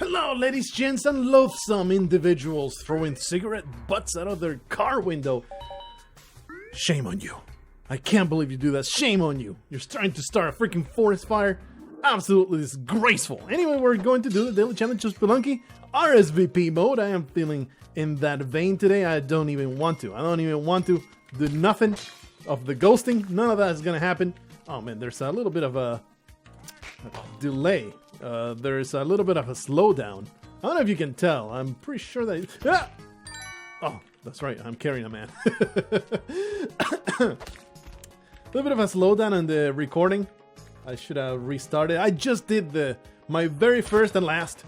Hello, ladies, gents, and loathsome individuals throwing cigarette butts out of their car window. Shame on you. I can't believe you do that. Shame on you. You're trying to start a freaking forest fire. Absolutely disgraceful. Anyway, we're going to do the daily challenge of Spelunky, RSVP mode. I am feeling in that vein today. I don't even want to. I don't even want to do nothing of the ghosting. None of that is going to happen. Oh man, there's a little bit of a delay. There's a little bit of a slowdown. I don't know if you can tell. I'm pretty sure that... Ah! Oh, that's right. I'm carrying a man. A little bit of a slowdown in the recording. I should have restarted. I just did my very first and last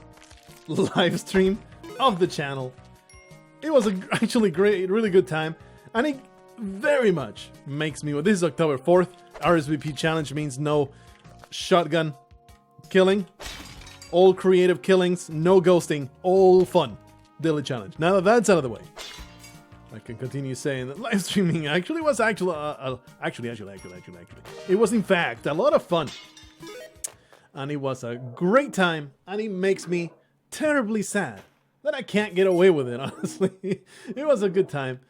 live stream of the channel. It was actually great, really good time. And it very much makes me... Well, this is October 4th. RSVP challenge means no shotgun killing, all creative killings, no ghosting, all fun. Daily challenge. Now that that's out of the way, I can continue saying that live streaming actually was actually it was in fact a lot of fun, and it was a great time, and it makes me terribly sad that I can't get away with it. Honestly, it was a good time,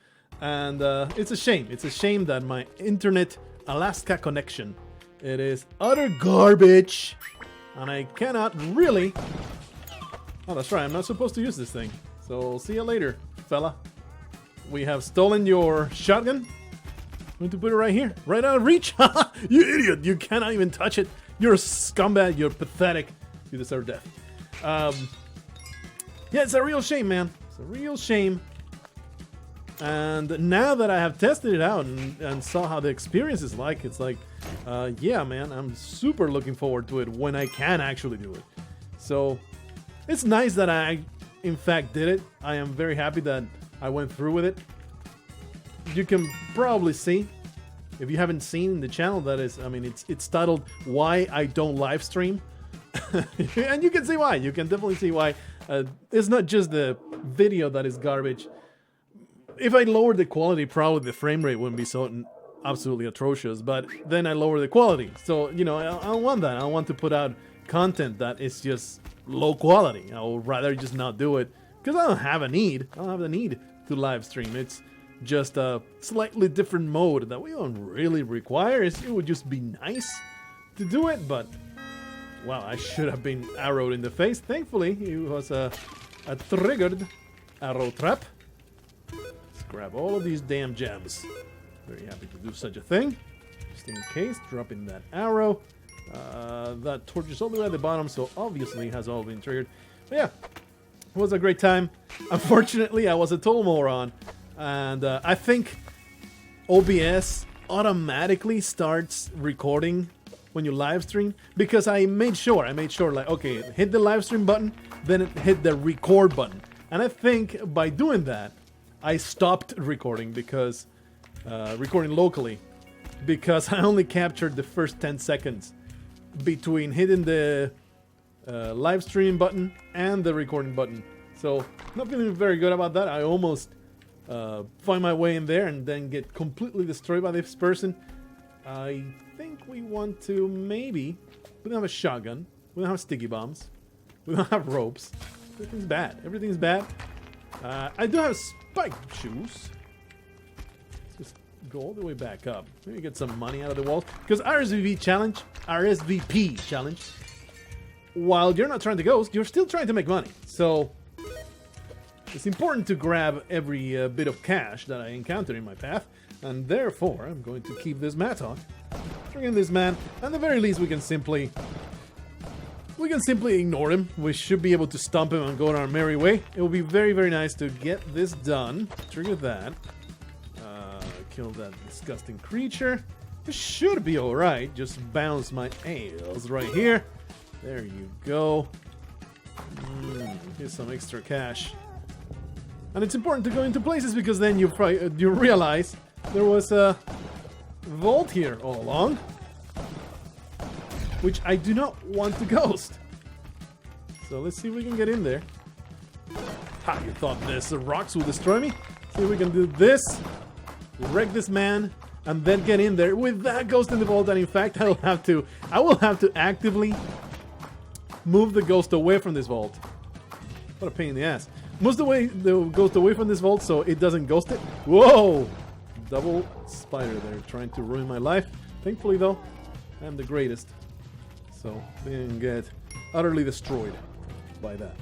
and it's a shame. It's a shame that my internet Alaska connection, it is utter garbage. And I cannot really... Oh, that's right. I'm not supposed to use this thing. So, see you later, fella. We have stolen your shotgun. I'm going to put it right here. Right out of reach. You idiot. You cannot even touch it. You're a scumbag. You're pathetic. You deserve death. Yeah, it's a real shame, man. It's a real shame. And now that I have tested it out and saw how the experience is like, it's like... yeah, man, I'm super looking forward to it when I can actually do it. So, it's nice that I, in fact, did it. I am very happy that I went through with it. You can probably see, if you haven't seen the channel, that is, I mean, it's titled Why I Don't Live Stream. And you can see why. You can definitely see why. It's not just the video that is garbage. If I lowered the quality, probably the frame rate wouldn't be so... absolutely atrocious, but then I lower the quality. So, you know, I don't want that. I don't want to put out content that is just low quality. I would rather just not do it because I don't have a need. I don't have the need to live stream. It's just a slightly different mode that we don't really require. It would just be nice to do it, but wow, I should have been arrowed in the face. Thankfully, it was a triggered arrow trap. Let's grab all of these damn gems. Very happy to do such a thing. Just in case, dropping that arrow. That torch is all the way at the bottom, so obviously has all been triggered. But yeah, it was a great time. Unfortunately, I was a total moron. And I think OBS automatically starts recording when you live stream. Because I made sure, like, okay, hit the live stream button, then hit the record button. And I think by doing that, I stopped recording because... recording locally, because I only captured the first 10 seconds between hitting the live stream button and the recording button. So, not feeling very good about that. I almost find my way in there and then get completely destroyed by this person. I think we want to maybe... We don't have a shotgun. We don't have sticky bombs. We don't have ropes. Everything's bad. Everything's bad. I do have spike shoes. Go all the way back up. Maybe get some money out of the walls. Because RSVP challenge, while you're not trying to ghost, you're still trying to make money. So, it's important to grab every bit of cash that I encounter in my path. And therefore, I'm going to keep this Mattock. Bring in this man. At the very least, we can simply ignore him. We should be able to stomp him and go on our merry way. It will be very, very nice to get this done. Trigger that. Kill that disgusting creature. This should be alright. Just bounce my ales right here. There you go. Here's some extra cash. And it's important to go into places because then you realize there was a vault here all along, which I do not want to ghost. So let's see if we can get in there. Ha! You thought this rocks will destroy me? See if we can do this. Wreck this man, and then get in there with that ghost in the vault. And in fact, I will have to actively move the ghost away from this vault What a pain in the ass. Most of the way the ghost away from this vault so it doesn't ghost it. Whoa! Double spider there trying to ruin my life. Thankfully though, I'm the greatest. So they didn't get utterly destroyed by that.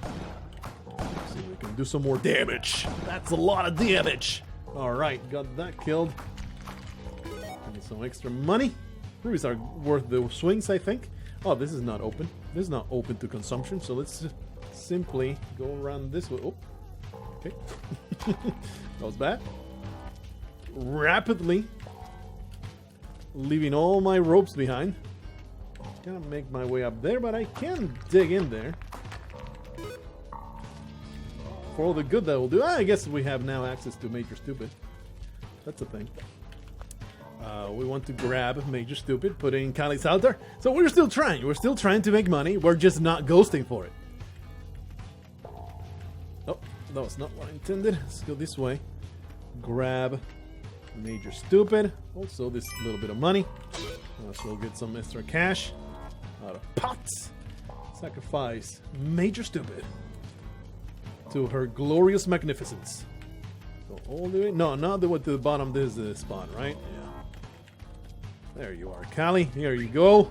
Let's see if we can do some more damage. That's a lot of damage. Alright, got that killed. Need some extra money. Rubies are worth the swings, I think. Oh, this is not open. This is not open to consumption, so let's just simply go around this way. Oh, okay. That was bad. Rapidly leaving all my ropes behind. Gonna make my way up there, but I can dig in there. For all the good that will do. I guess we have now access to Major Stupid. That's a thing. We want to grab Major Stupid, put it in Kali's altar. So we're still trying. We're still trying to make money. We're just not ghosting for it. Oh, that was not what I intended. Let's go this way. Grab Major Stupid. Also, this little bit of money. So we'll get some extra cash out of pots. Sacrifice Major Stupid to her glorious magnificence. Go all the way. No, not the way to the bottom. This is the spot, right? Yeah. There you are, Kali. Here you go.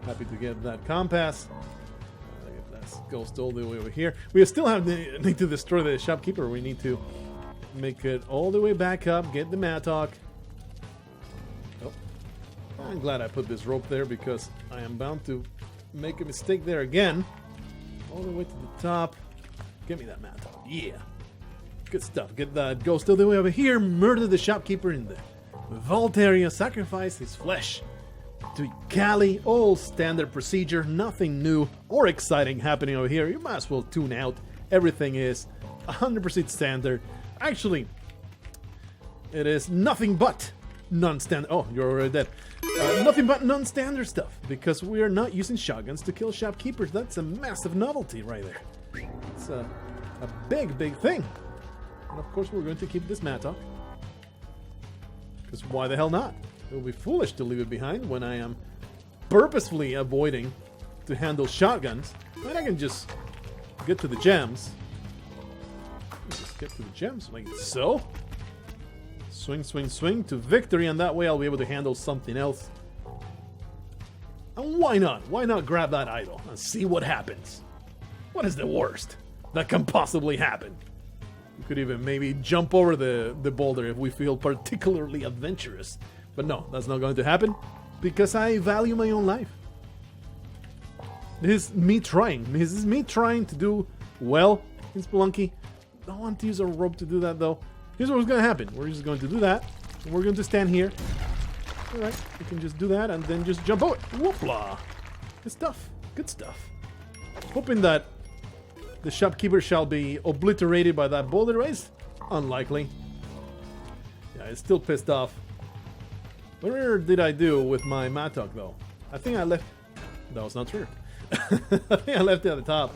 Happy to get that compass. That goes all the way over here. We still need to destroy the shopkeeper. We need to make it all the way back up. Get the mattock. Oh, I'm glad I put this rope there because I am bound to make a mistake there again. All the way to the top. Give me that mattock. Yeah. Good stuff. Get that ghost all the way over here. Murder the shopkeeper in the vault area. Sacrifice his flesh to Kali. All standard procedure. Nothing new or exciting happening over here. You might as well tune out. Everything is 100% standard. Actually, it is nothing but non-standard. Oh, you're already dead. Nothing but non-standard stuff because we are not using shotguns to kill shopkeepers. That's a massive novelty right there. It's a big, big thing. And of course, we're going to keep this mattock. Because why the hell not? It would be foolish to leave it behind when I am purposefully avoiding to handle shotguns. And I can just get to the gems. Just get to the gems like so. Swing, swing, swing to victory, and that way I'll be able to handle something else. And why not? Why not grab that idol and see what happens? What is the worst that can possibly happen? We could even maybe jump over the boulder if we feel particularly adventurous. But no, that's not going to happen because I value my own life. This is me trying. This is me trying to do well in Spelunky. I don't want to use a rope to do that though. Here's what's going to happen. We're just going to do that. And we're going to stand here. Alright, we can just do that and then just jump over. Whoopla! Good stuff. Good stuff. Hoping that the shopkeeper shall be obliterated by that boulder race. Unlikely. Yeah, it's still pissed off. Where did I do with my mattock though? I think I left... That was not true. I think I left it at the top.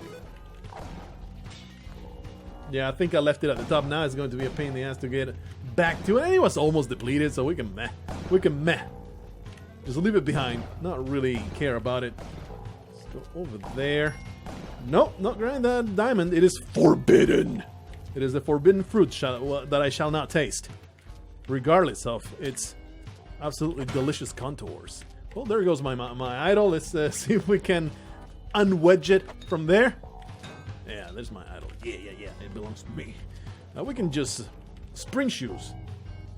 Yeah, I think I left it at the top. Now it's going to be a pain in the ass to get back to it. And it was almost depleted, so we can meh. We can meh. Just leave it behind. Not really care about it. Let's go over there. Nope, not grabbing that diamond. It is forbidden. It is the forbidden fruit that I shall not taste. Regardless of its absolutely delicious contours. Well, there goes my idol. Let's see if we can unwedge it from there. Yeah, there's my idol. Yeah. It belongs to me. Now we can just spring shoes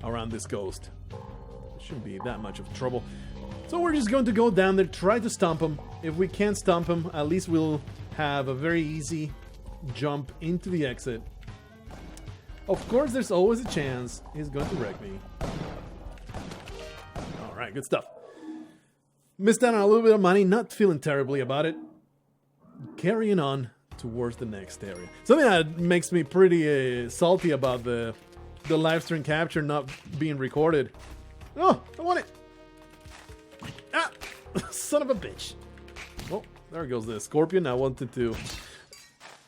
around this ghost. It shouldn't be that much of trouble. So we're just going to go down there, try to stomp him. If we can't stomp him, at least we'll have a very easy jump into the exit. Of course, there's always a chance he's going to wreck me. Alright, good stuff. Missed out on a little bit of money, not feeling terribly about it. Carrying on towards the next area. Something that makes me pretty salty about the live stream capture not being recorded. Oh, I want it! Ah! Son of a bitch. Oh, there goes the scorpion. I wanted to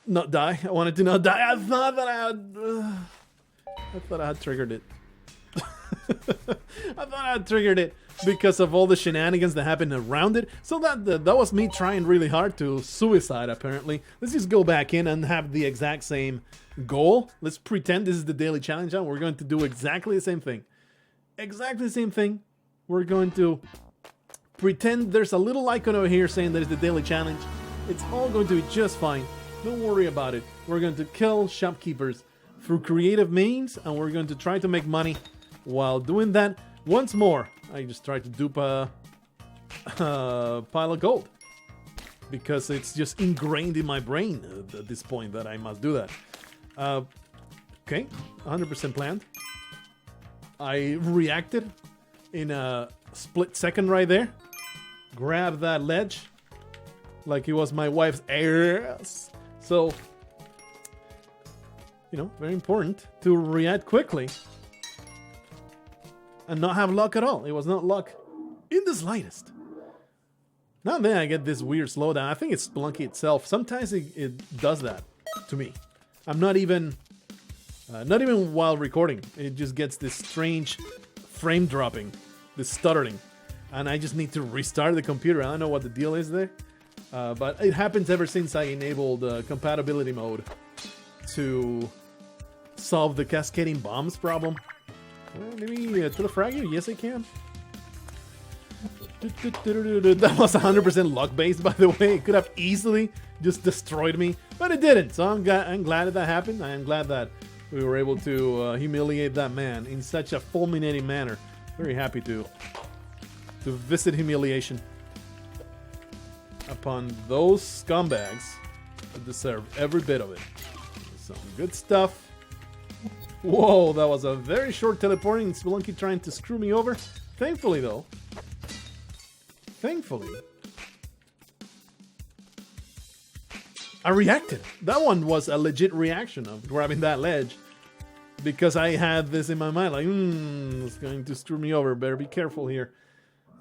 not die. I wanted to not die. I thought I had triggered it. I thought I had triggered it. because of all the shenanigans that happened around it. So that was me trying really hard to suicide, apparently. Let's just go back in and have the exact same goal. Let's pretend this is the daily challenge, and we're going to do exactly the same thing. Exactly the same thing. We're going to pretend there's a little icon over here saying there's the daily challenge. It's all going to be just fine. Don't worry about it. We're going to kill shopkeepers through creative means, and we're going to try to make money while doing that. Once more, I just tried to dupe a pile of gold because it's just ingrained in my brain at this point that I must do that. Okay, 100% planned. I reacted in a split second right there. Grabbed that ledge like it was my wife's ass. So, you know, very important to react quickly and not have luck at all. It was not luck in the slightest. Now then I get this weird slowdown. I think it's Spelunky itself. Sometimes it does that to me. I'm not even while recording. It just gets this strange frame dropping, this stuttering. And I just need to restart the computer. I don't know what the deal is there. But it happens ever since I enabled compatibility mode to solve the cascading bombs problem. Maybe telefrag you? Yes, I can. That was 100% luck based, by the way. It could have easily just destroyed me, but it didn't. So I'm glad that happened. I am glad that we were able to humiliate that man in such a fulminating manner. Very happy to visit humiliation upon those scumbags that deserve every bit of it. Some good stuff. Whoa, that was a very short teleporting. Spelunky trying to screw me over. Thankfully, though. I reacted. That one was a legit reaction of grabbing that ledge. Because I had this in my mind, like, it's going to screw me over. Better be careful here.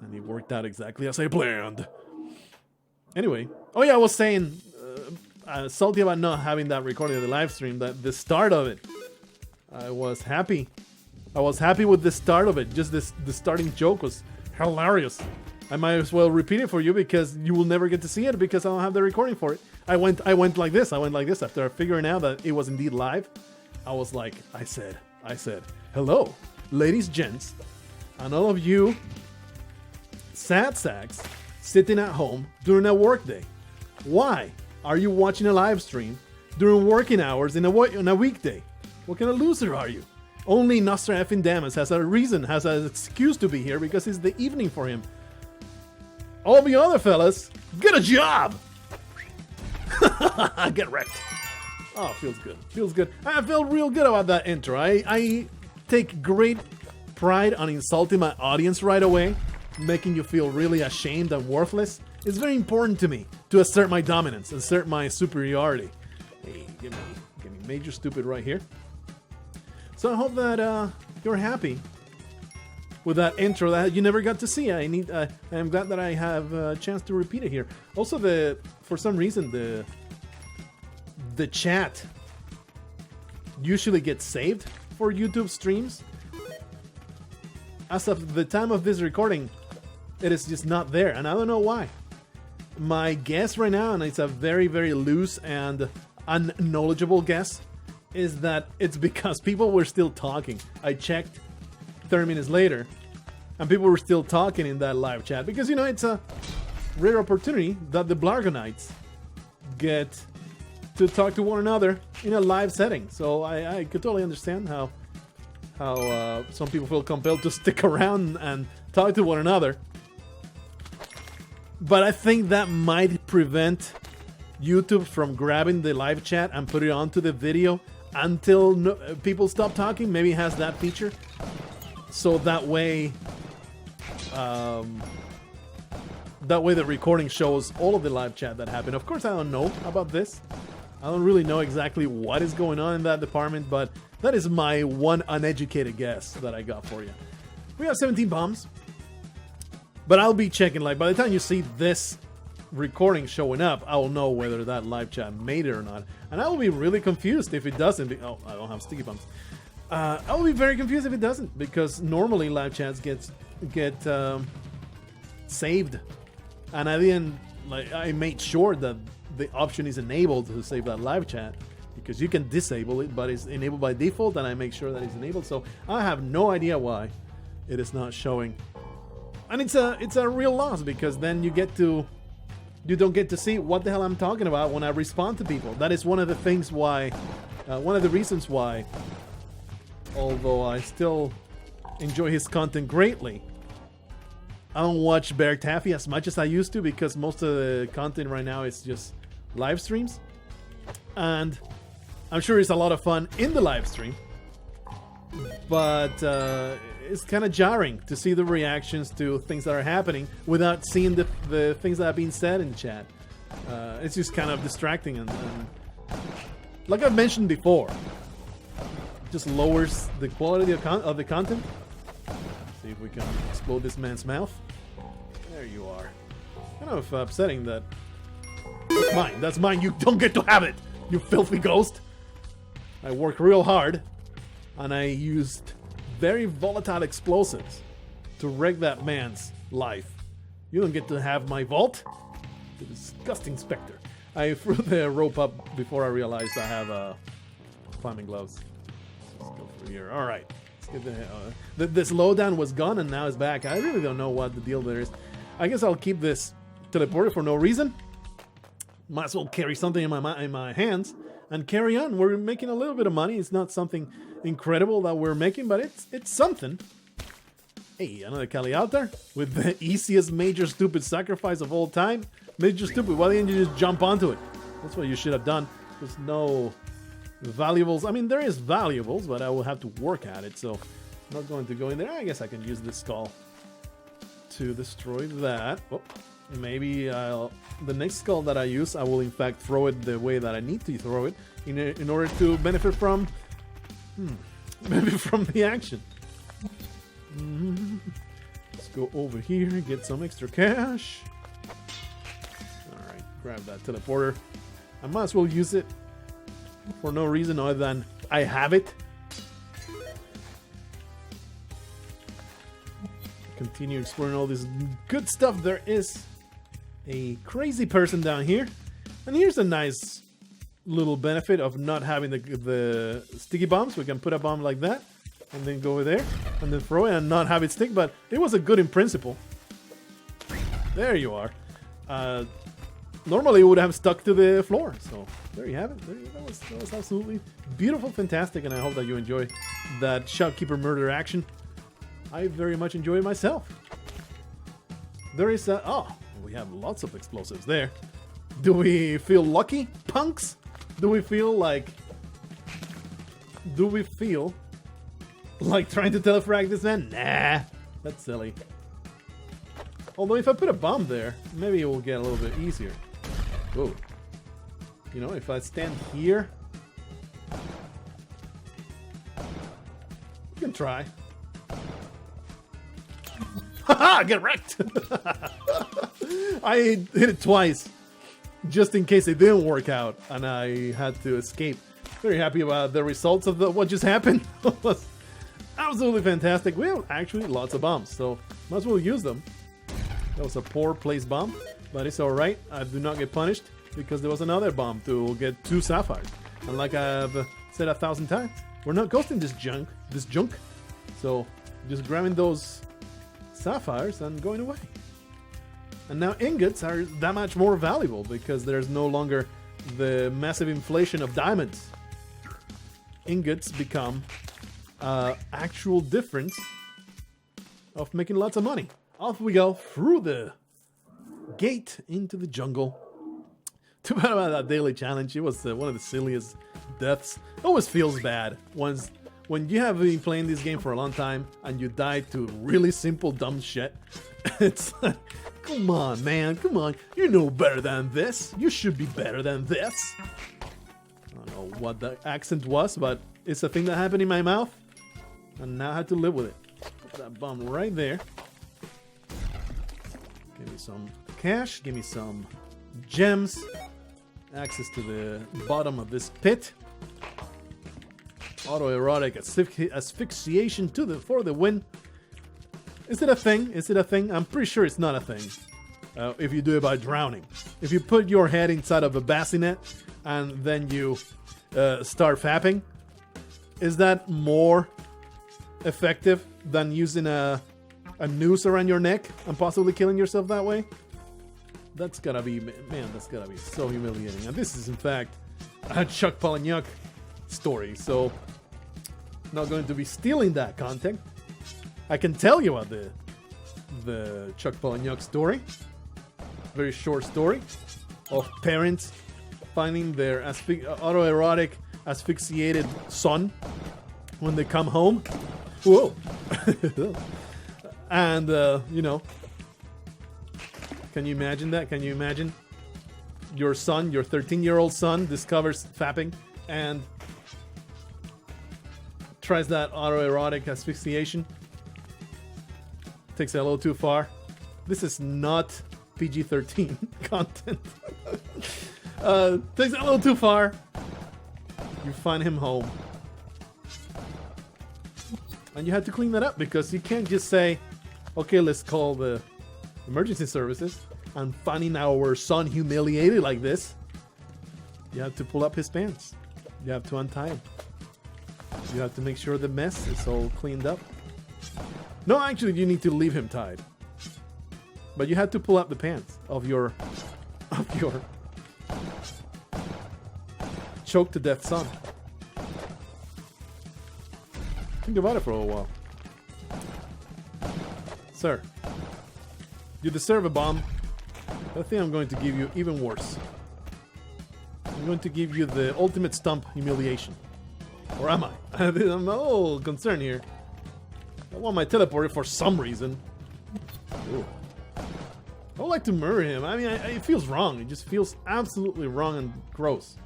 And it worked out exactly as I planned. Anyway. Oh yeah, I was saying, salty about not having that recording of the live stream. That the start of it. I was happy. I was happy with the start of it. Just the starting joke was hilarious. I might as well repeat it for you because you will never get to see it because I don't have the recording for it. I went like this. I went like this after figuring out that it was indeed live. I was like, I said, hello, ladies, gents, and all of you sad sacks sitting at home during a work day. Why are you watching a live stream during working hours on a weekday? What kind of loser are you? Only Nostra effing Damas has a reason, has an excuse to be here because it's the evening for him. All the other fellas, get a job! Get wrecked. Oh, feels good. Feels good. I feel real good about that intro. I take great pride on insulting my audience right away, making you feel really ashamed and worthless. It's very important to me to assert my dominance, assert my superiority. Hey, give me major stupid right here. So I hope that you're happy with that intro that you never got to see. I am glad that I have a chance to repeat it here. Also, for some reason the chat usually gets saved for YouTube streams. As of the time of this recording, it is just not there, and I don't know why. My guess right now, and it's a very, very loose and unknowledgeable guess, is that it's because people were still talking. I checked 30 minutes later, and people were still talking in that live chat. Because, you know, it's a rare opportunity that the Blargonites get to talk to one another in a live setting. So I could totally understand how some people feel compelled to stick around and talk to one another. But I think that might prevent YouTube from grabbing the live chat and put it onto the video until people stop talking. Maybe it has that feature. So that way the recording shows all of the live chat that happened. Of course, I don't know about this. I don't really know exactly what is going on in that department, but that is my one uneducated guess that I got for you. We have 17 bombs, but I'll be checking. Like, by the time you see this recording showing up, I will know whether that live chat made it or not. And I will be really confused if it doesn't. Oh, I don't have sticky bombs. I will be very confused if it doesn't, because normally live chats get saved, and I didn't I made sure that the option is enabled to save that live chat, because you can disable it, but it's enabled by default, and I make sure that it's enabled. So I have no idea why it is not showing, and it's a real loss, because then you don't get to see what the hell I'm talking about when I respond to people. That is one of the things why, one of the reasons why, although I still enjoy his content greatly, I don't watch Bear Taffy as much as I used to, because most of the content right now is just live streams. And I'm sure it's a lot of fun in the live stream, but it's kind of jarring to see the reactions to things that are happening without seeing the things that are being said in the chat. It's just kind of distracting, and like I've mentioned before, just lowers the quality of the content. See if we can explode this man's mouth. There you are. Kind of upsetting that. That's mine. That's mine. You don't get to have it, you filthy ghost. I worked real hard, and I used very volatile explosives to wreck that man's life. You don't get to have my vault. The disgusting specter. I threw the rope up before I realized I have climbing gloves. Let's go through here. All right. Let's get the slowdown was gone, and now it's back. I really don't know what the deal there is. I guess I'll keep this teleporter for no reason. Might as well carry something in my hands and carry on. We're making a little bit of money. It's not something incredible that we're making, but it's something. Hey, another Kali out there with the easiest major stupid sacrifice of all time. Major stupid. Why didn't you just jump onto it? That's what you should have done. There's no valuables. I mean, there is valuables, but I will have to work at it. So I'm not going to go in there. I guess I can use this skull to destroy that. Oh, maybe the next skull that I use, I will in fact throw it the way that I need to throw it in order to benefit from the action. Let's go over here, get some extra cash. Alright, grab that teleporter. I might as well use it for no reason other than I have it. Continue exploring all this good stuff. There is a crazy person down here, and here's a nice little benefit of not having the sticky bombs. We can put a bomb like that and then go over there and then throw it and not have it stick, but it was a good in principle. There you are. Normally it would have stuck to the floor, so there you have it. That was absolutely beautiful, fantastic, and I hope that you enjoy that shopkeeper murder action. I very much enjoy it myself. There is we have lots of explosives there. Do we feel lucky, punks? Do we feel like trying to telefrag this man? Nah, that's silly. Although if I put a bomb there, maybe it will get a little bit easier. Whoa. You know, if I stand here, we can try. Haha, get wrecked! I hit it twice, just in case it didn't work out, and I had to escape. Very happy about the results of what just happened. It was absolutely fantastic. We have actually lots of bombs, so might as well use them. That was a poor placed bomb, but it's alright. I do not get punished because there was another bomb to get 2 sapphires. And like I've said 1,000 times, we're not ghosting this junk. So just grabbing those sapphires and going away. And now ingots are that much more valuable because there's no longer the massive inflation of diamonds. Ingots become actual difference of making lots of money. Off we go through the gate into the jungle. Too bad about that daily challenge. It was one of the silliest deaths. It always feels bad when you have been playing this game for a long time and you die to really simple dumb shit. It's like, come on, man, come on. You know better than this. You should be better than this. I don't know what the accent was, but it's a thing that happened in my mouth, and now I have to live with it. Put that bomb right there. Give me some cash. Give me some gems. Access to the bottom of this pit. Autoerotic asphyxiation for the win. Is it a thing? Is it a thing? I'm pretty sure it's not a thing. If you do it by drowning. If you put your head inside of a bassinet and then you start fapping, is that more effective than using a noose around your neck and possibly killing yourself that way? That's gotta be, man, that's gotta be so humiliating. And this is, in fact, a Chuck Palahniuk story, so not going to be stealing that content. I can tell you about the Chuck Palahniuk story. Very short story of parents finding their autoerotic asphyxiated son when they come home. Whoa. And, you know, can you imagine that? Can you imagine your son, your 13-year-old son, discovers fapping and tries that autoerotic asphyxiation? Takes it a little too far. This is not PG-13 content. Takes it a little too far. You find him home. And you had to clean that up because you can't just say, okay, let's call the emergency services. And finding our son humiliated like this, you have to pull up his pants. You have to untie him. You have to make sure the mess is all cleaned up. No, actually, you need to leave him tied. But you have to pull up the pants of your choked to death son. Think about it for a while. Sir, you deserve a bomb. I think I'm going to give you even worse. I'm going to give you the ultimate stump humiliation. Or am I? I'm a little concerned here. I want my teleporter for some reason. Ooh. I would like to murder him. I mean, it feels wrong. It just feels absolutely wrong and gross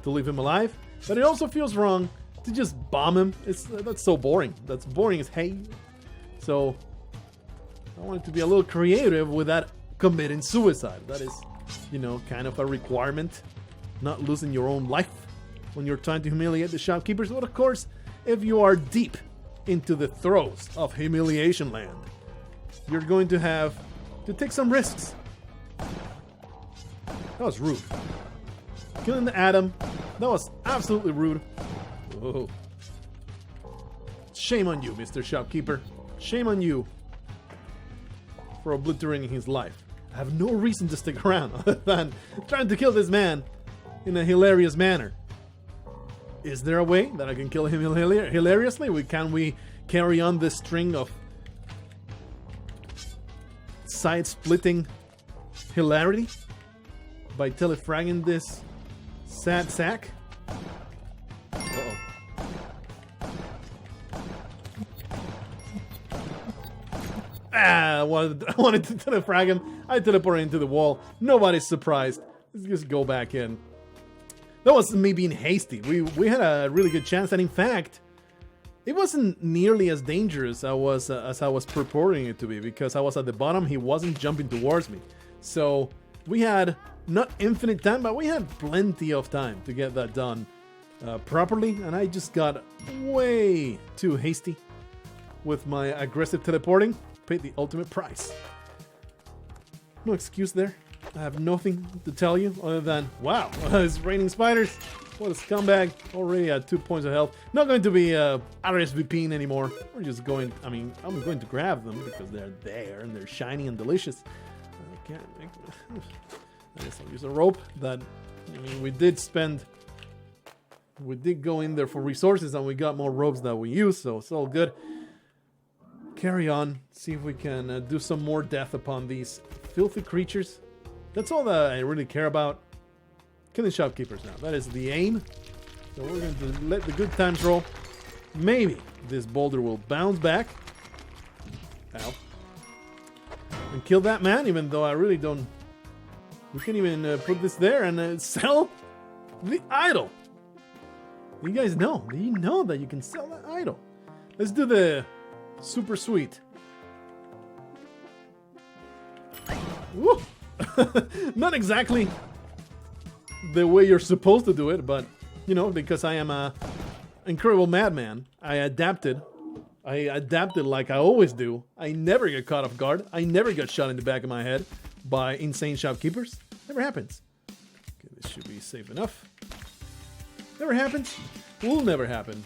to leave him alive. But it also feels wrong to just bomb him. That's so boring. That's boring as hey. So I wanted to be a little creative without committing suicide. That is, you know, kind of a requirement. Not losing your own life when you're trying to humiliate the shopkeepers. But of course, if you are deep into the throes of humiliation land, you're going to have to take some risks. That was rude. Killing the Atom, that was absolutely rude. Whoa. Shame on you, Mr. Shopkeeper. Shame on you for obliterating his life. I have no reason to stick around other than trying to kill this man in a hilarious manner. Is there a way that I can kill him hilariously? Can we carry on this string of side-splitting hilarity by telefragging this sad sack? Uh-oh. I wanted to telefrag him. I teleported into the wall. Nobody's surprised. Let's just go back in. That was me being hasty. We had a really good chance, and in fact, it wasn't nearly as dangerous as I was purporting it to be, because I was at the bottom. He wasn't jumping towards me. So we had not infinite time, but we had plenty of time to get that done properly, and I just got way too hasty with my aggressive teleporting. Paid the ultimate price. No excuse there. I have nothing to tell you other than, wow, it's raining spiders. What a scumbag. Already at 2 points of health. Not going to be RSVPing anymore. We're just going, I mean, I'm going to grab them because they're there and they're shiny and delicious. I can't, I guess I'll use a rope that, I mean, we did go in there for resources and we got more ropes that we use, so it's all good. Carry on, see if we can do some more death upon these filthy creatures. That's all that I really care about. Killing shopkeepers now. That is the aim. So we're going to let the good times roll. Maybe this boulder will bounce back. Ow. And kill that man, even though I really don't... We can even put this there and sell the idol. You guys know. Do you know that you can sell that idol? Let's do the super sweet. Woo! Not exactly the way you're supposed to do it, but you know, because I am a incredible madman, I adapted I adapted like I always do. I never get caught off guard. I never get shot in the back of my head by insane shopkeepers. Never happens. Okay, this should be safe enough. Never happens. Will never happen.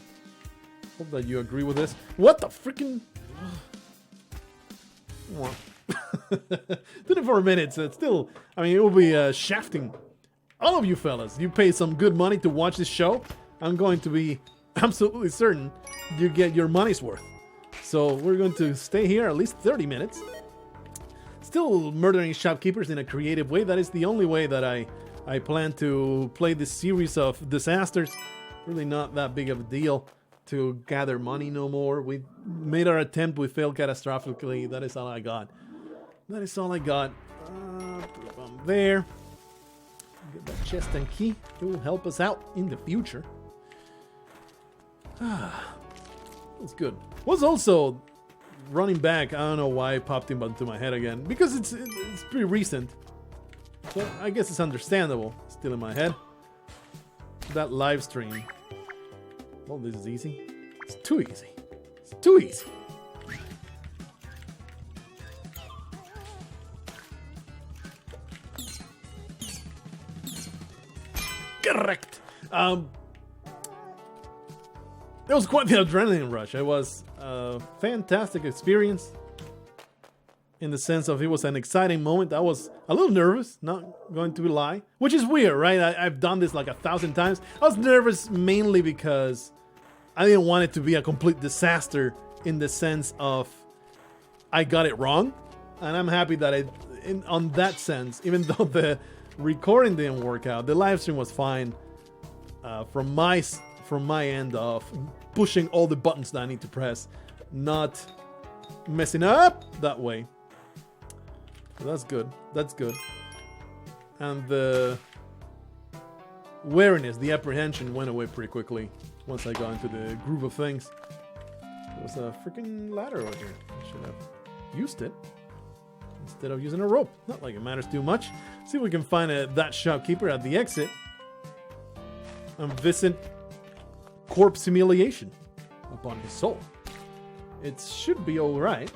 Hope that you agree with this. What the freaking... 24 minutes. It's still... I mean, it will be shafting all of you fellas. You pay some good money to watch this show. I'm going to be absolutely certain you get your money's worth. So we're going to stay here at least 30 minutes. Still murdering shopkeepers in a creative way. That is the only way that I plan to play this series of disasters. Really not that big of a deal to gather money no more. We made our attempt. We failed catastrophically. That is all I got. That is all I got. Put it on there. Get that chest and key. It will help us out in the future. That's good. Was also running back. I don't know why it popped into my head again. Because it's pretty recent. So I guess it's understandable. Still in my head. That live stream. Oh, this is easy. It's too easy. It's too easy. Correct. It was quite the adrenaline rush. It was a fantastic experience. In the sense of it was an exciting moment. I was a little nervous, not going to lie. Which is weird, right? I've done this like 1,000 times. I was nervous mainly because I didn't want it to be a complete disaster in the sense of I got it wrong. And I'm happy that on that sense, even though the recording didn't work out, the live stream was fine from my end of pushing all the buttons that I need to press, not messing up that way. So that's good. That's good. And the wariness, the apprehension went away pretty quickly once I got into the groove of things. There was a freaking ladder over here. I should have used it instead of using a rope. Not like it matters too much. See if we can find that shopkeeper at the exit and visit corpse humiliation upon his soul. It should be alright.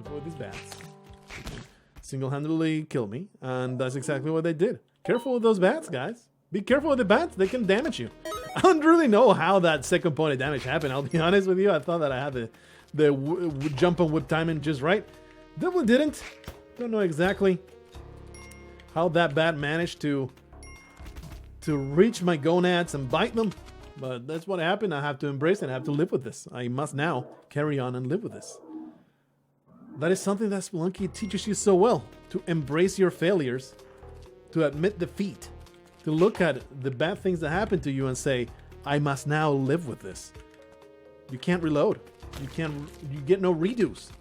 Avoid these bats. They can single-handedly kill me, and that's exactly what they did. Careful with those bats, guys. Be careful with the bats, they can damage you. I don't really know how that second point of damage happened, I'll be honest with you. I thought that I had the jump and whip timing just right. Definitely didn't. Don't know exactly how that bat managed to reach my gonads and bite them. But that's what happened. I have to embrace it. I have to live with this. I must now carry on and live with this. That is something that Spelunky teaches you so well. To embrace your failures. To admit defeat. To look at the bad things that happen to you and say, I must now live with this. You can't reload. You get no redos.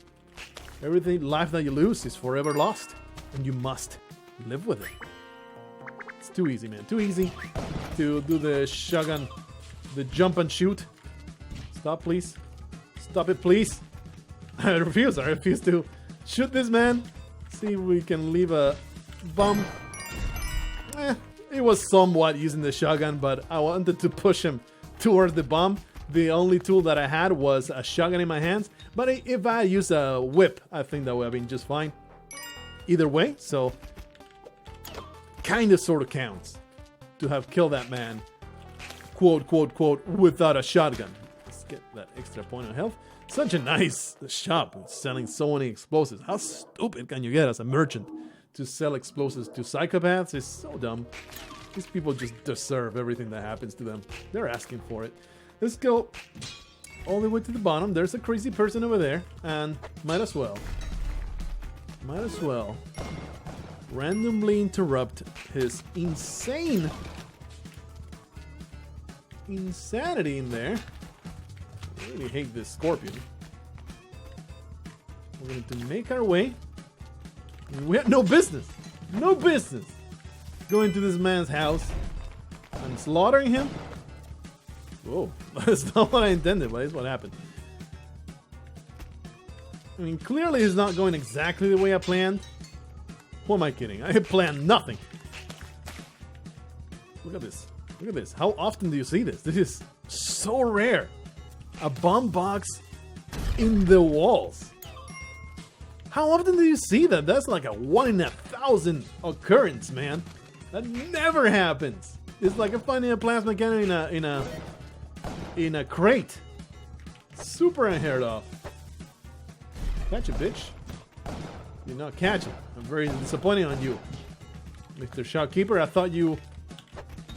Everything life that you lose is forever lost. And you must live with it. It's too easy, man. Too easy to do the shotgun. The jump and shoot. Stop, please. Stop it, please. I refuse to shoot this man. See if we can leave a bomb. It was somewhat using the shotgun, but I wanted to push him towards the bomb. The only tool that I had was a shotgun in my hands. But if I use a whip, I think that would have been just fine. Either way, so kind of sort of counts to have killed that man, quote, quote, quote, without a shotgun. Let's get that extra point of health. Such a nice shop selling so many explosives. How stupid can you get as a merchant to sell explosives to psychopaths? It's so dumb. These people just deserve everything that happens to them. They're asking for it. Let's go all the way to the bottom. There's a crazy person over there, and might as well randomly interrupt his insanity in there. I really hate this scorpion. We're going to make our way. We have no business going to this man's house and slaughtering him. Whoa, that's not what I intended, but it's what happened. I mean, clearly it's not going exactly the way I planned. Who am I kidding? I planned nothing. Look at this. Look at this. How often do you see this? This is so rare. A bomb box in the walls. How often do you see that? That's like a 1 in 1,000 occurrence, man. That never happens. It's like finding a plasma cannon in a crate. Super unheard of. Catch it, bitch. You're not catching. I'm very disappointed on you, Mr. Shopkeeper. I thought you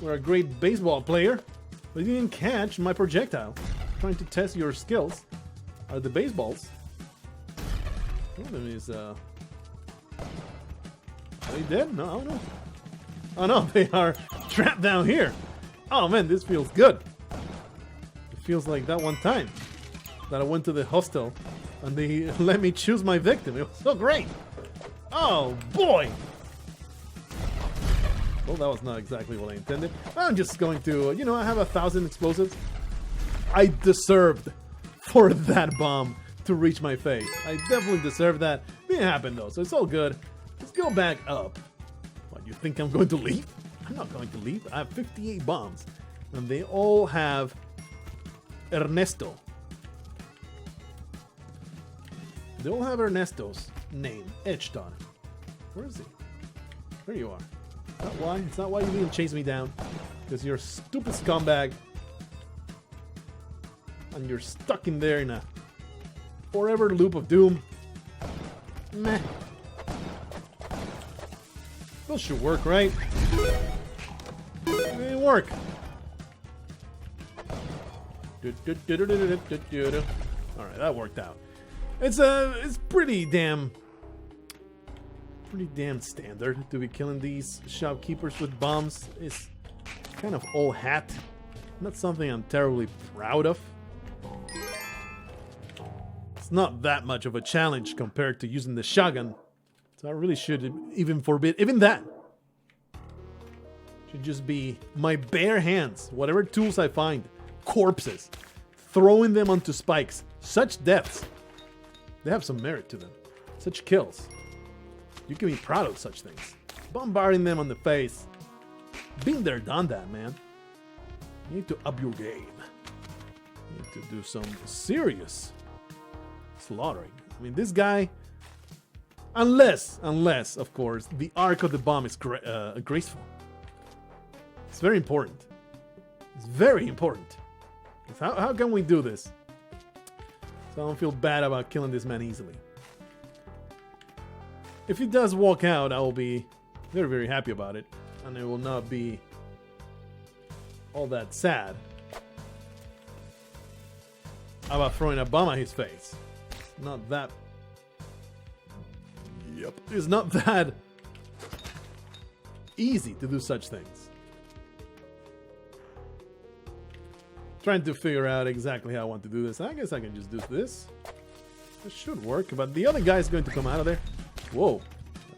were a great baseball player, but you didn't catch my projectile. Trying to test your skills. Are the baseballs? One of them is, are they dead? No, I don't know. Oh no, they are trapped down here. Oh man, this feels good. It feels like that one time that I went to the hostel and they let me choose my victim. It was so great. Oh boy. Well, that was not exactly what I intended. I'm just going to, you know, I have 1,000 explosives. I deserved for that bomb to reach my face. I definitely deserved that. Didn't happen though, so it's all good. Let's go back up. What, you think I'm going to leave? I'm not going to leave. I have 58 bombs. And they all have Ernesto. They all have Ernesto's name etched on it. Where is he? There you are. Is that why? It's not why you didn't chase me down. Because you're a stupid scumbag. And you're stuck in there in a forever loop of doom. Meh. Those should work, right? They didn't work. Alright, that worked out. It's pretty damn standard to be killing these shopkeepers with bombs. It's kind of old hat. Not something I'm terribly proud of. It's not that much of a challenge compared to using the shotgun. So I really should even forbid, even that. Should just be my bare hands, whatever tools I find, corpses, throwing them onto spikes. Such deaths, they have some merit to them. Such kills. You can be proud of such things. Bombarding them on the face. Been there, done that, man. You need to up your game. You need to do some serious slaughtering. I mean, this guy, unless, of course, the arc of the bomb is graceful. It's very important. It's very important. How can we do this? So I don't feel bad about killing this man easily. If he does walk out, I will be very, very happy about it. And it will not be all that sad about throwing a bomb at his face. It's not that... Yep. It's not that easy to do such things. Trying to figure out exactly how I want to do this. I guess I can just do this. This should work, but the other guy is going to come out of there. Whoa.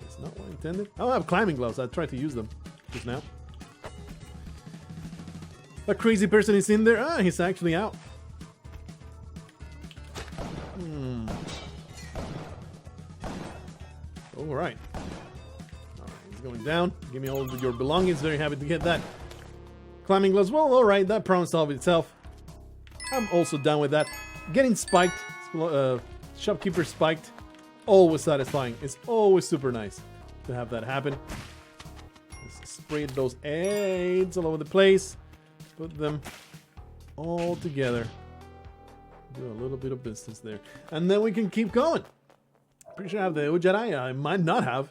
That's not what I intended. I don't have climbing gloves. I tried to use them just now. That crazy person is in there. Ah, he's actually out. Alright. Alright, he's going down. Give me all of your belongings. Very happy to get that. Climbing gloves. Well, alright. That problem solved itself. I'm also done with that. Getting spiked. Shopkeeper spiked. Always satisfying. It's always super nice to have that happen. Just spray those AIDS all over the place. Put them all together. Do a little bit of business there. And then we can keep going. Pretty sure I have the Jedi. I might not have.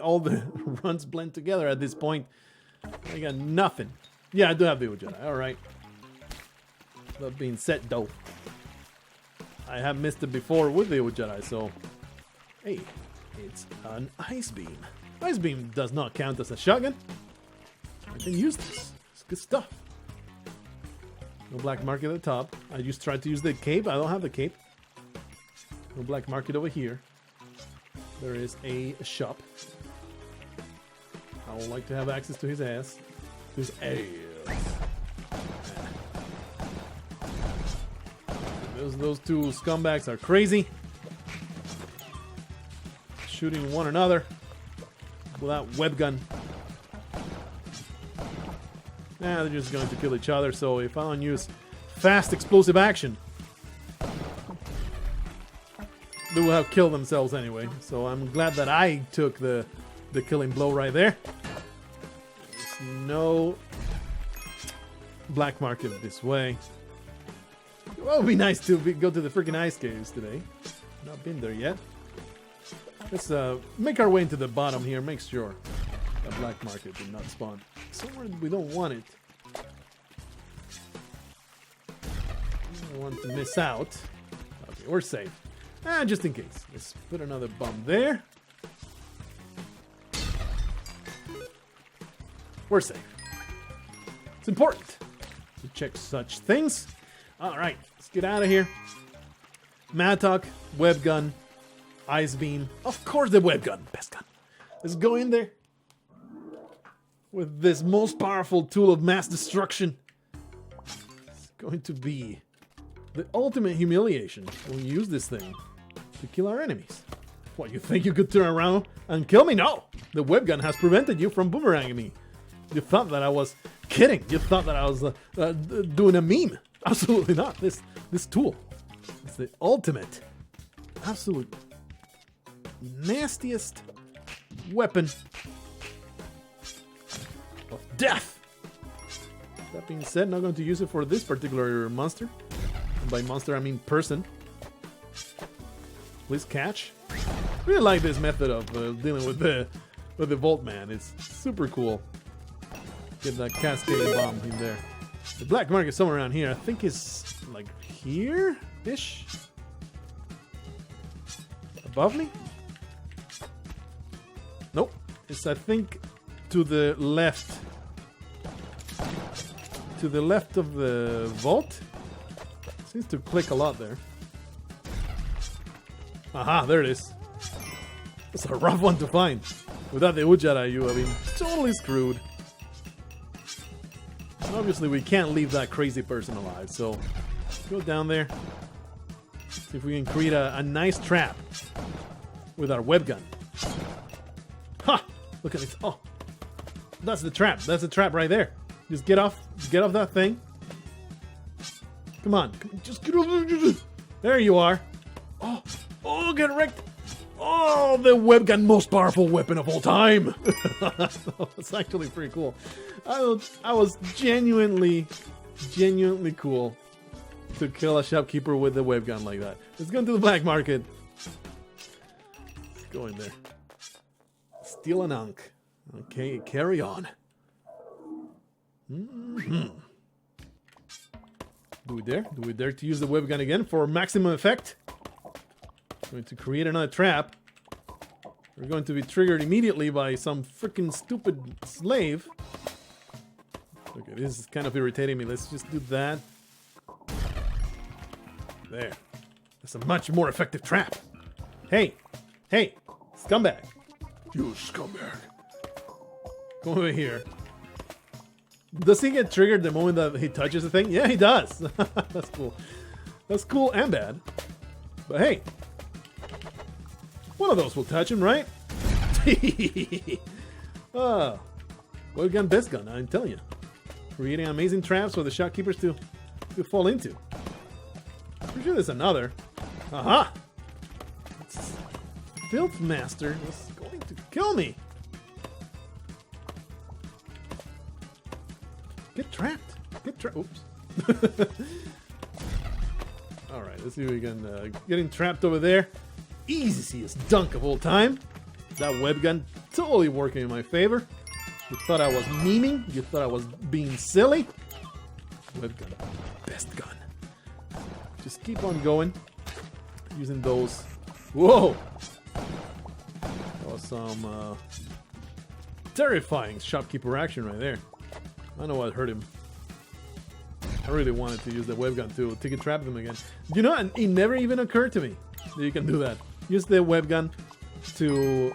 All the runs blend together at this point. I got nothing. Yeah, I do have the Jedi. Alright. That being said, though, I have missed it before with the Jedi, so... Hey, it's an ice beam. Ice beam does not count as a shotgun. I can use this. It's good stuff. No black market at the top. I just tried to use the cape. I don't have the cape. No black market over here. There is a shop. I would like to have access to his ass. His ass. Those two scumbags are crazy. Shooting one another without web gun. Nah, they're just going to kill each other. So if I don't use fast explosive action, they will have killed themselves anyway. So I'm glad that I took the killing blow right there. There's no black market this way. Well, it would be nice to go to the freaking ice caves today. Not been there yet. Let's make our way into the bottom here. Make sure that black market did not spawn somewhere we don't want it. We don't want to miss out. Okay, we're safe. Just in case. Let's put another bomb there. We're safe. It's important to check such things. Alright, let's get out of here. Mattock, web gun, ice beam. Of course the web gun, best gun. Let's go in there with this most powerful tool of mass destruction. It's going to be the ultimate humiliation when we use this thing to kill our enemies. What, you think you could turn around and kill me? No! The web gun has prevented you from boomeranging me. You thought that I was kidding. You thought that I was doing a meme. Absolutely not. This tool is the ultimate, absolute nastiest weapon of death. That being said, not going to use it for this particular monster. And by monster, I mean person. Please catch. Really like this method of dealing with the Volt Man. It's super cool. Get that cascade bomb in there. The black market somewhere around here. I think is like here-ish. Above me? Nope. It's, I think, to the left. To the left of the vault. Seems to click a lot there. Aha, there it is. It's a rough one to find. Without the Ujara, you have been totally screwed. And obviously, we can't leave that crazy person alive, so go down there. See if we can create a nice trap with our web gun. Ha! Look at it. Oh, that's the trap. That's the trap right there. Just get off that thing. Come on, just get over. There you are. Oh, get wrecked. Oh, the web gun, most powerful weapon of all time. It's actually pretty cool. I was genuinely cool to kill a shopkeeper with a web gun like that. Let's go into the black market. Let's go in there. Steal an unk. Okay, carry on. Do we dare? Do we dare to use the web gun again for maximum effect? Going to create another trap. We're going to be triggered immediately by some freaking stupid slave. Okay, this is kind of irritating me. Let's just do that. There. That's a much more effective trap. Hey, scumbag. You scumbag. Come over here. Does he get triggered the moment that he touches the thing? Yeah, he does. That's cool. That's cool and bad. But hey, one of those will touch him, right? Well gun, best gun, I'm telling you. Creating amazing traps for the shopkeepers to fall into. Pretty sure there's another. Aha! It's Filth Master was going to kill me. Get trapped. Get trapped. Oops. Alright, let's see if we can getting trapped over there. Easiest dunk of all time. That web gun totally working in my favor. You thought I was memeing? You thought I was being silly? Web gun. Best gun. Just keep on going. Using those. Whoa! That was some terrifying shopkeeper action right there. I know what hurt him. I really wanted to use the web gun to ticket trap them again. You know, it never even occurred to me that you can do that. Use the web gun to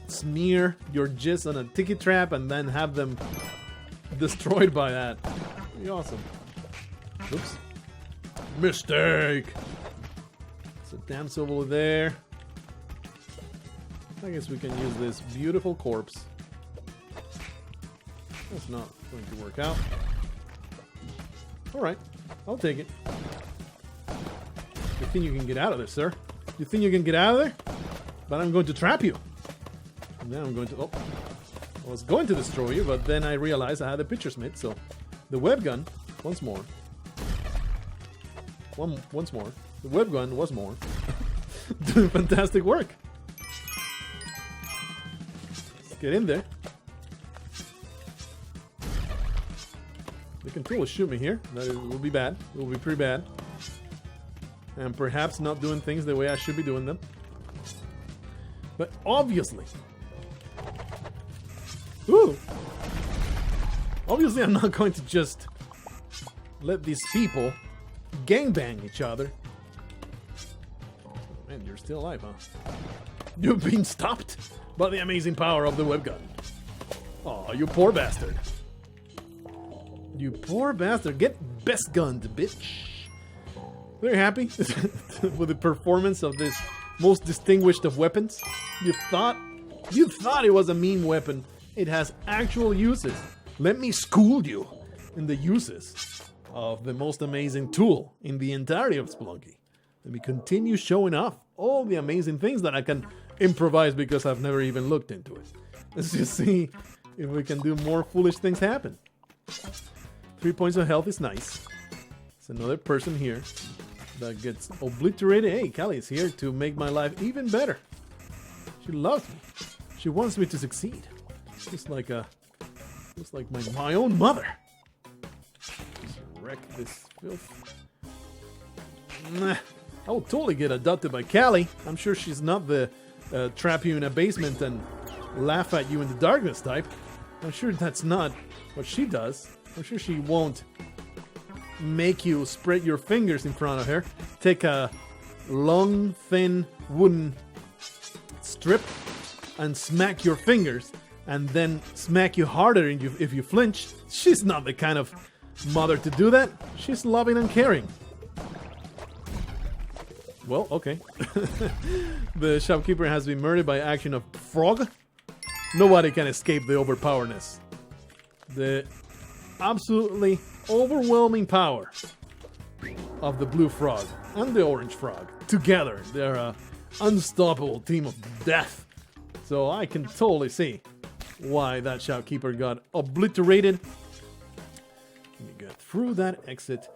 smear your jizz on a ticket trap and then have them destroyed by that. Pretty awesome. Oops. Mistake! So dance over there. I guess we can use this beautiful corpse. That's not going to work out. Alright, I'll take it. Good thing you can get out of there, sir. You think you can get out of there? But I'm going to trap you. And then I'm going to... Oh. I was going to destroy you, but then I realized I had the pitcher smith, so... The web gun, once more. Once more. The web gun was more. Doing fantastic work. Let's get in there. They can totally shoot me here. That will be bad. It will be pretty bad. And perhaps not doing things the way I should be doing them. But obviously... Ooh! Obviously I'm not going to just let these people gangbang each other. Man, you're still alive, huh? You've been stopped by the amazing power of the web gun. Oh, you poor bastard. You poor bastard. Get best gunned, bitch. Very happy with the performance of this most distinguished of weapons. You thought it was a mean weapon. It has actual uses. Let me school you in the uses of the most amazing tool in the entirety of Spelunky. Let me continue showing off all the amazing things that I can improvise because I've never even looked into it. Let's just see if we can do more foolish things happen. 3 points of health is nice. It's another person here that gets obliterated. Hey, Callie is here to make my life even better. She loves me. She wants me to succeed. Just like my own mother. Just wreck this filth. Nah, I will totally get adopted by Callie. I'm sure she's not the trap you in a basement and laugh at you in the darkness type. I'm sure that's not what she does. I'm sure she won't make you spread your fingers in front of her. Take a long, thin wooden strip and smack your fingers, and then smack you harder if you flinch. She's not the kind of mother to do that. She's loving and caring. Well, okay. The shopkeeper has been murdered by action of frog. Nobody can escape the overpowerness. The absolutely overwhelming power of the blue frog and the orange frog. Together, they're an unstoppable team of death. So I can totally see why that shopkeeper got obliterated. Let me get through that exit.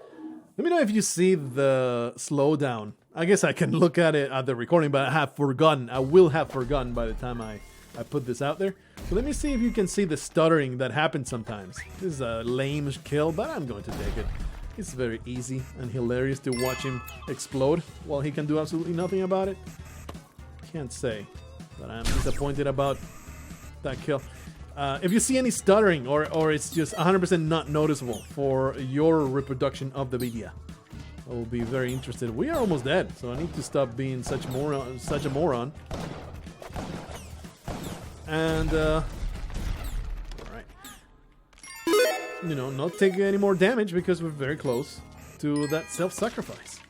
Let me know if you see the slowdown. I guess I can look at it at the recording, but I have forgotten. I will have forgotten by the time I put this out there. So let me see if you can see the stuttering that happens sometimes. This is a lame kill, but I'm going to take it. It's very easy and hilarious to watch him explode while he can do absolutely nothing about it. Can't say that I'm disappointed about that kill. If you see any stuttering or it's just 100% not noticeable for your reproduction of the video, I will be very interested. We are almost dead, so I need to stop being such a moron. And alright. You know, not take any more damage because we're very close to that self-sacrifice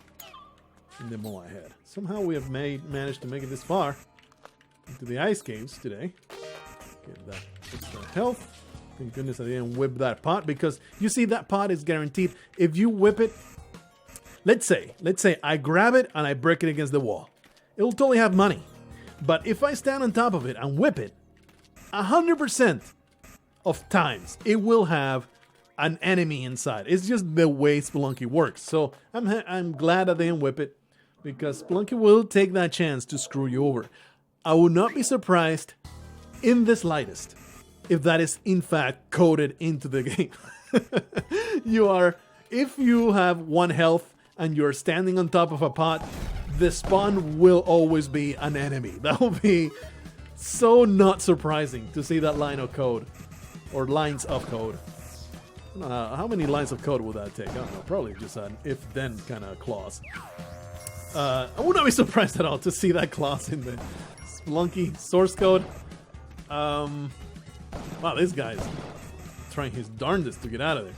in the mole ahead. Somehow we have managed to make it this far into the ice caves today. Get that extra health. Thank goodness I didn't whip that pot, because you see that pot is guaranteed. If you whip it, let's say I grab it and I break it against the wall. It'll totally have money. But if I stand on top of it and whip it, 100% of times it will have an enemy inside. It's just the way Spelunky works. So I'm glad I didn't whip it, because Spelunky will take that chance to screw you over. I would not be surprised in the slightest if that is in fact coded into the game. If you have 1 health and you're standing on top of a pot, the spawn will always be an enemy. That will be so not surprising to see that line of code, or lines of code. How many lines of code would that take? I don't know, probably just an if-then kind of clause. I would not be surprised at all to see that clause in the Spelunky source code. Wow, this guy's trying his darndest to get out of there.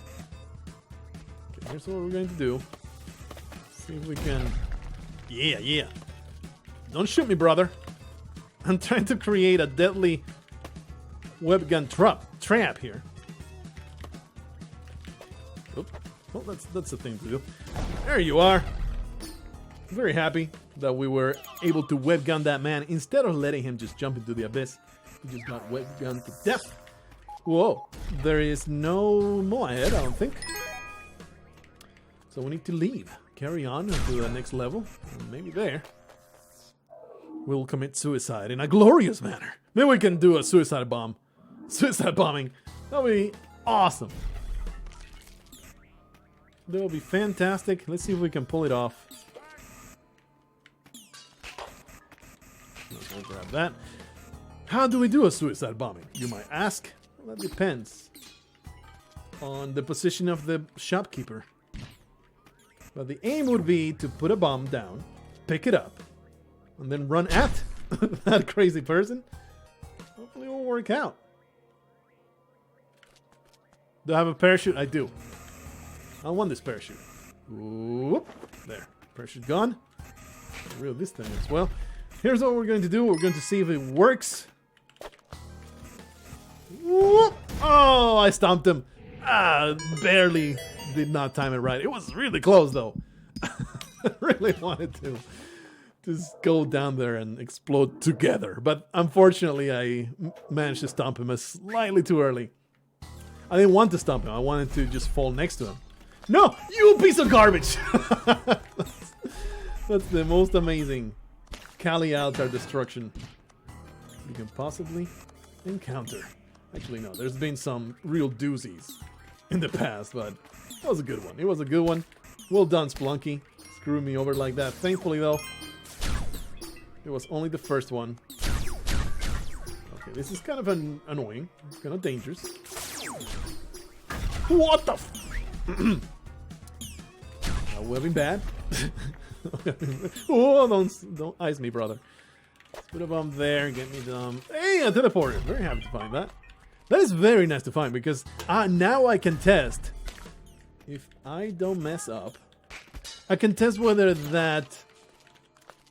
Okay, here's what we're going to do. See if we can... Yeah. Don't shoot me, brother. I'm trying to create a deadly webgun trap here. Oop. Well, that's the thing to do. There you are. Very happy that we were able to webgun that man instead of letting him just jump into the abyss. He just got webgunned to death. Whoa, there is no more ahead, I don't think. So we need to leave. Carry on to the next level. And maybe there we'll commit suicide in a glorious manner. Maybe we can do a suicide bomb. Suicide bombing. That would be awesome. That would be fantastic. Let's see if we can pull it off. We'll grab that. How do we do a suicide bombing, you might ask? Well, that depends on the position of the shopkeeper. But the aim would be to put a bomb down, pick it up, and then run at that crazy person. Hopefully it will work out. Do I have a parachute? I do. I want this parachute. Whoop. There. Parachute gone. Reel this thing as well. Here's what we're going to do. We're going to see if it works. Whoop. Oh, I stomped him. Barely did not time it right. It was really close though. I really wanted to just go down there and explode together. But unfortunately, I managed to stomp him slightly too early. I didn't want to stomp him. I wanted to just fall next to him. No, you piece of garbage! That's the most amazing Kali altar destruction you can possibly encounter. Actually, no, there's been some real doozies in the past, but that was a good one. It was a good one. Well done, Spelunky. Screw me over like that. Thankfully, though, it was only the first one. Okay, this is kind of annoying. It's kind of dangerous. What the f... webbing bad. Oh, don't ice me, brother. Let's put a bomb there, get me some... Hey, a teleporter. Very happy to find that. That is very nice to find because now I can test. If I don't mess up, I can test whether that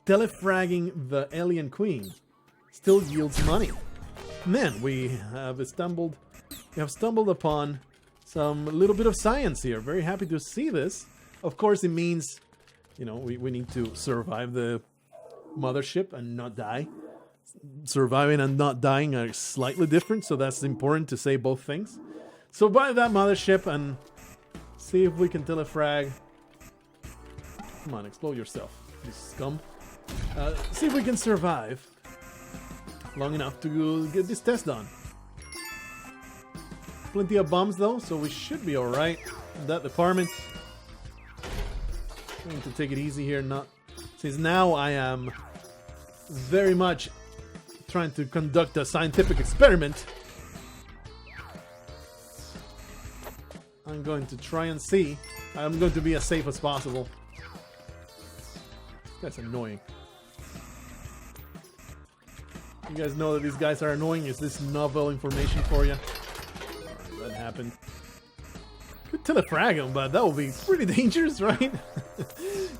telefragging the alien queen still yields money. Man, we have stumbled upon some little bit of science here. Very happy to see this. Of course, it means, you know, we need to survive the mothership and not die. Surviving and not dying are slightly different, so that's important to say both things. Survive that mothership and see if we can telefrag. Come on, explode yourself, you scum. See if we can survive long enough to get this test done. Plenty of bombs though, so we should be alright in that department. I'm going to take it easy here, since now I am very much trying to conduct a scientific experiment. I'm going to try and see. I'm going to be as safe as possible. That's annoying. You guys know that these guys are annoying? Is this novel information for you? That happened. Could telefrag them, but that will be pretty dangerous, right?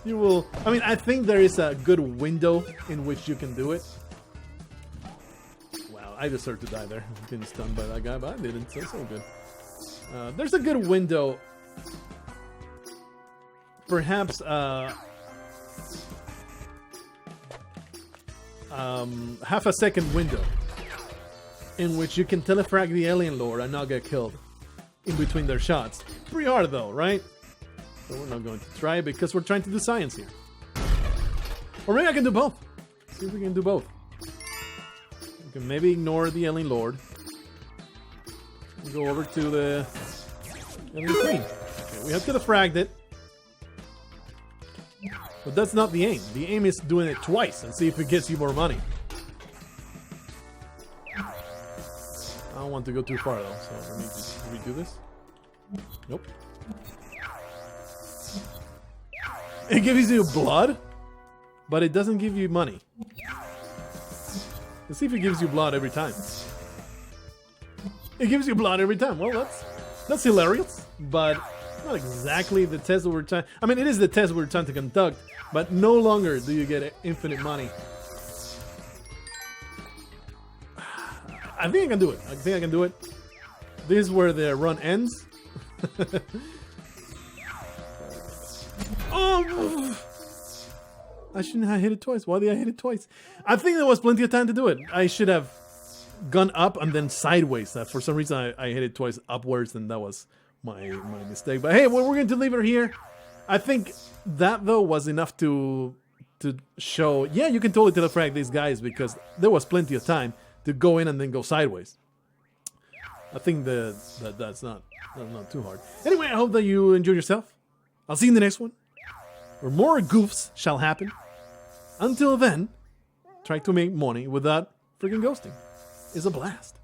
You will... I mean, I think there is a good window in which you can do it. Wow, I deserve to die there. I've been stunned by that guy, but I didn't, so it's all good. There's a good window. Perhaps, half a second window in which you can telefrag the alien lord and not get killed in between their shots. Pretty hard though, right? So we're not going to try it because we're trying to do science here. Or maybe I can do both. See if we can do both. We can maybe ignore the alien lord and go over to the alien queen. Okay, we have telefragged it. But that's not the aim. The aim is doing it twice and see if it gets you more money. I don't want to go too far though, so let me just redo this. Nope. It gives you blood, but it doesn't give you money. Let's see if it gives you blood every time. It gives you blood every time. Well, that's hilarious, but not exactly the test that we're trying... I mean, it is the test we're trying to conduct, but no longer do you get infinite money. I think I can do it. I think I can do it. This is where the run ends. Oh! I shouldn't have hit it twice. Why did I hit it twice? I think there was plenty of time to do it. I should have gone up and then sideways. For some reason, I hit it twice upwards, and that was my mistake. But hey, we're going to leave it here. I think that, though, was enough to show, yeah, you can totally telefrag these guys because there was plenty of time to go in and then go sideways. I think that's not too hard. Anyway, I hope that you enjoyed yourself. I'll see you in the next one, where more goofs shall happen. Until then, try to make money without freaking ghosting. It's a blast.